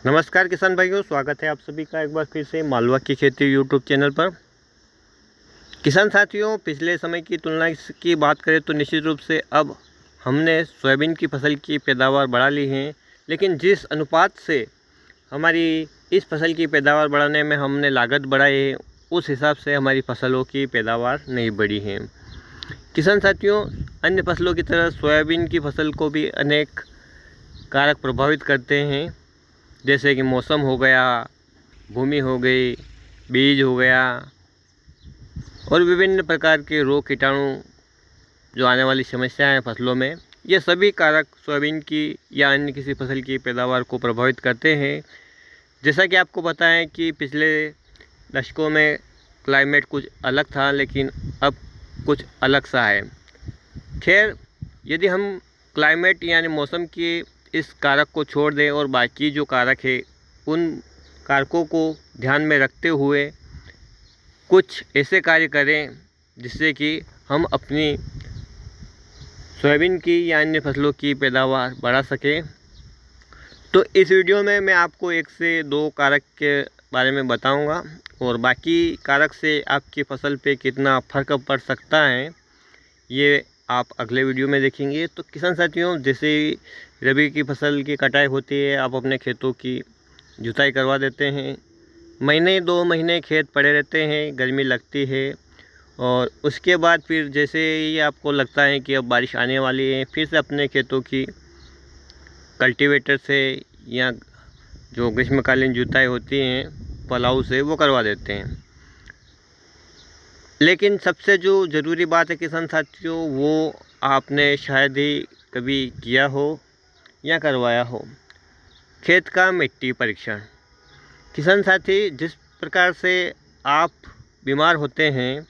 नमस्कार किसान भाइयों, स्वागत है आप सभी का एक बार फिर से मालवा की खेती यूट्यूब चैनल पर। किसान साथियों, पिछले समय की तुलना की बात करें तो निश्चित रूप से अब हमने सोयाबीन की फसल की पैदावार बढ़ा ली है, लेकिन जिस अनुपात से हमारी इस फसल की पैदावार बढ़ाने में हमने लागत बढ़ाई है, उस हिसाब से हमारी फसलों की पैदावार नहीं बढ़ी है। किसान साथियों, अन्य फसलों की तरह सोयाबीन की फसल को भी अनेक कारक प्रभावित करते हैं, जैसे कि मौसम हो गया, भूमि हो गई, बीज हो गया और विभिन्न प्रकार के रोग कीटाणु जो आने वाली समस्याएं हैं फसलों में। ये सभी कारक सोयाबीन की या अन्य किसी फसल की पैदावार को प्रभावित करते हैं। जैसा कि आपको पता है कि पिछले दशकों में क्लाइमेट कुछ अलग था, लेकिन अब कुछ अलग सा है। खैर, यदि हम क्लाइमेट यानी मौसम की इस कारक को छोड़ दें और बाकी जो कारक है उन कारकों को ध्यान में रखते हुए कुछ ऐसे कार्य करें जिससे कि हम अपनी सोयाबीन की या अन्य फसलों की पैदावार बढ़ा सकें, तो इस वीडियो में मैं आपको 1 से 2 कारक के बारे में बताऊंगा और बाकी कारक से आपकी फसल पे कितना फ़र्क पड़ सकता है ये आप अगले वीडियो में देखेंगे। तो किसान साथियों, जैसे रबी की फसल की कटाई होती है, आप अपने खेतों की जुताई करवा देते हैं। महीने 2 महीने खेत पड़े रहते हैं, गर्मी लगती है और उसके बाद फिर जैसे ही आपको लगता है कि अब बारिश आने वाली है, फिर से अपने खेतों की कल्टीवेटर से या जो ग्रीष्मकालीन जुताई होती हैं पलाऊ से, वो करवा देते हैं। लेकिन सबसे जो ज़रूरी बात है किसान साथियों, वो आपने शायद ही कभी किया हो या करवाया हो, खेत का मिट्टी परीक्षण। किसान साथी, जिस प्रकार से आप बीमार होते हैं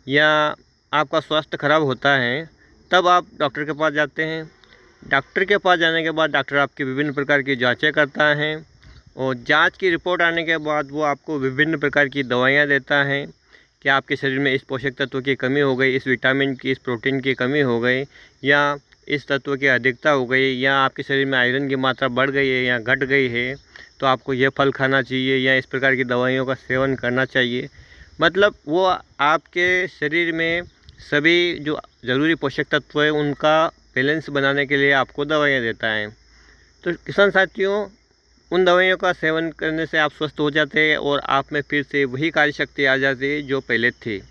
या आपका स्वास्थ्य खराब होता है, तब आप डॉक्टर के पास जाते हैं। डॉक्टर के पास जाने के बाद डॉक्टर आपकी विभिन्न प्रकार की जांचें करता है और जांच की रिपोर्ट आने के बाद वो आपको विभिन्न प्रकार की दवाइयाँ देता है कि आपके शरीर में इस पोषक तत्व की कमी हो गई, इस विटामिन की, इस प्रोटीन की कमी हो गई, या इस तत्व की अधिकता हो गई, या आपके शरीर में आयरन की मात्रा बढ़ गई है या घट गई है, तो आपको ये फल खाना चाहिए या इस प्रकार की दवाइयों का सेवन करना चाहिए। मतलब वो आपके शरीर में सभी जो ज़रूरी पोषक तत्व है उनका बैलेंस बनाने के लिए आपको दवाइयाँ देता है। तो किसान साथियों, उन दवाइयों का सेवन करने से आप स्वस्थ हो जाते हैं और आप में फिर से वही कार्य शक्ति आ जाती है जो पहले थी।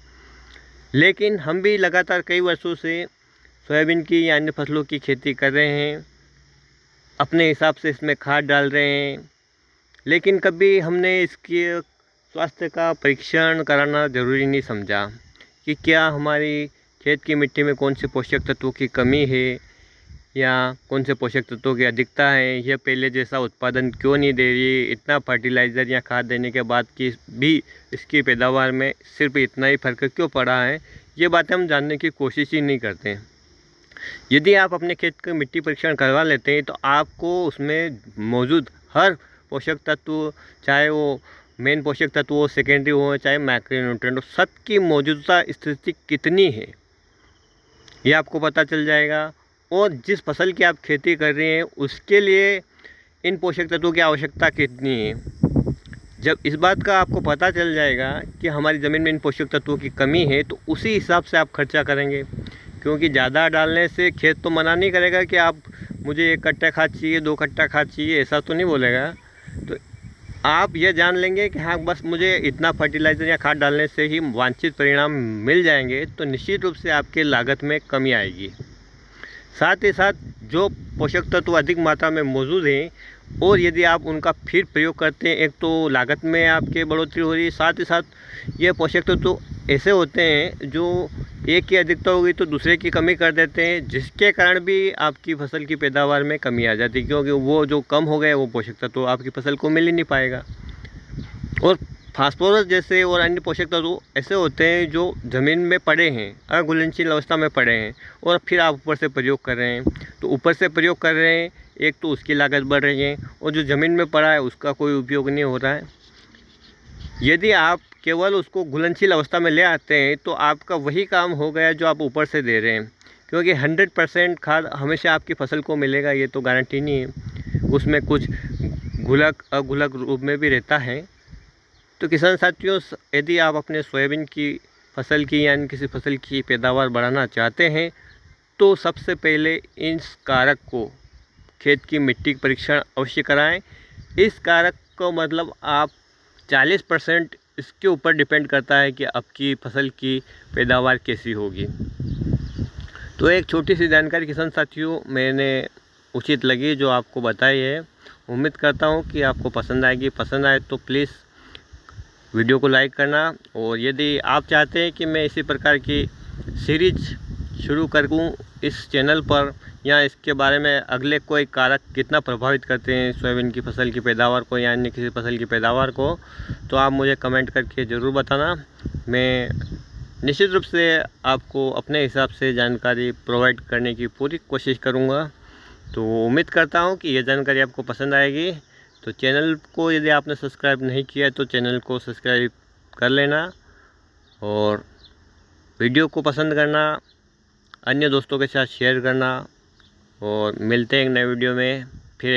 लेकिन हम भी लगातार कई वर्षों से सोयाबीन की या अन्य फसलों की खेती कर रहे हैं, अपने हिसाब से इसमें खाद डाल रहे हैं, लेकिन कभी हमने इसके स्वास्थ्य का परीक्षण कराना ज़रूरी नहीं समझा कि क्या हमारी खेत की मिट्टी में कौन से पोषक तत्वों की कमी है या कौन से पोषक तत्वों की अधिकता है, यह पहले जैसा उत्पादन क्यों नहीं दे रही, इतना फर्टिलाइज़र या खाद देने के बाद की भी इसकी पैदावार में सिर्फ इतना ही फ़र्क क्यों पड़ा है, ये बातें हम जानने की कोशिश ही नहीं करते हैं। यदि आप अपने खेत का मिट्टी परीक्षण करवा लेते हैं तो आपको उसमें मौजूद हर पोषक तत्व, चाहे वो मेन पोषक तत्व हो, सेकेंडरी हो, चाहे मैक्रोन्यूट्रिएंट हो, सबकी मौजूदा स्थिति कितनी है ये आपको पता चल जाएगा। और जिस फसल की आप खेती कर रहे हैं उसके लिए इन पोषक तत्वों की आवश्यकता कितनी है। जब इस बात का आपको पता चल जाएगा कि हमारी ज़मीन में इन पोषक तत्वों की कमी है, तो उसी हिसाब से आप खर्चा करेंगे, क्योंकि ज़्यादा डालने से खेत तो मना नहीं करेगा कि आप मुझे 1 कट्टा खाद चाहिए, 2 कट्टा खाद चाहिए, ऐसा तो नहीं बोलेगा। तो आप ये जान लेंगे कि हाँ, बस मुझे इतना फर्टिलाइज़र या खाद डालने से ही वांछित परिणाम मिल जाएंगे, तो निश्चित रूप से आपके लागत में कमी आएगी। साथ ही साथ जो पोषक तत्व अधिक मात्रा में मौजूद हैं और यदि आप उनका फिर प्रयोग करते हैं, एक तो लागत में आपके बढ़ोतरी हो रही है, साथ ही साथ ये पोषक तत्व ऐसे होते हैं जो एक की अधिकता हो गई तो दूसरे की कमी कर देते हैं, जिसके कारण भी आपकी फसल की पैदावार में कमी आ जाती है, क्योंकि वो जो कम हो गए वो पोषक तत्व आपकी फसल को मिल ही नहीं पाएगा। और फास्फोरस जैसे और अन्य पोषक तत्व ऐसे होते हैं जो ज़मीन में पड़े हैं, अघुलनशील अवस्था में पड़े हैं, और फिर आप ऊपर से प्रयोग कर रहे हैं। तो ऊपर से प्रयोग कर रहे हैं, एक तो उसकी लागत बढ़ रही है और जो ज़मीन में पड़ा है उसका कोई उपयोग नहीं हो रहा है। यदि आप केवल उसको घुलनशील अवस्था में ले आते हैं तो आपका वही काम हो गया जो आप ऊपर से दे रहे हैं, क्योंकि 100% खाद हमेशा आपकी फसल को मिलेगा ये तो गारंटी नहीं है। उसमें कुछ घुलक अघुलक रूप में भी रहता है। तो किसान साथियों, यदि आप अपने सोयाबीन की फसल की यानी किसी फसल की पैदावार बढ़ाना चाहते हैं तो सबसे पहले इस कारक को, खेत की मिट्टी परीक्षण अवश्य कराएं। इस कारक को मतलब आप 40% इसके ऊपर डिपेंड करता है कि आपकी फसल की पैदावार कैसी होगी। तो एक छोटी सी जानकारी किसान साथियों मैंने उचित लगी जो आपको बताई है। उम्मीद करता हूँ कि आपको पसंद आएगी। पसंद आए तो प्लीज़ वीडियो को लाइक करना, और यदि आप चाहते हैं कि मैं इसी प्रकार की सीरीज शुरू करूँ इस चैनल पर, या इसके बारे में अगले कोई कारक कितना प्रभावित करते हैं सोयाबीन की फसल की पैदावार को या अन्य किसी फसल की पैदावार को, तो आप मुझे कमेंट करके ज़रूर बताना। मैं निश्चित रूप से आपको अपने हिसाब से जानकारी प्रोवाइड करने की पूरी कोशिश करूँगा। तो उम्मीद करता हूँ कि यह जानकारी आपको पसंद आएगी। तो चैनल को यदि आपने सब्सक्राइब नहीं किया तो चैनल को सब्सक्राइब कर लेना, और वीडियो को पसंद करना, अन्य दोस्तों के साथ शेयर करना, और मिलते हैं एक नए वीडियो में।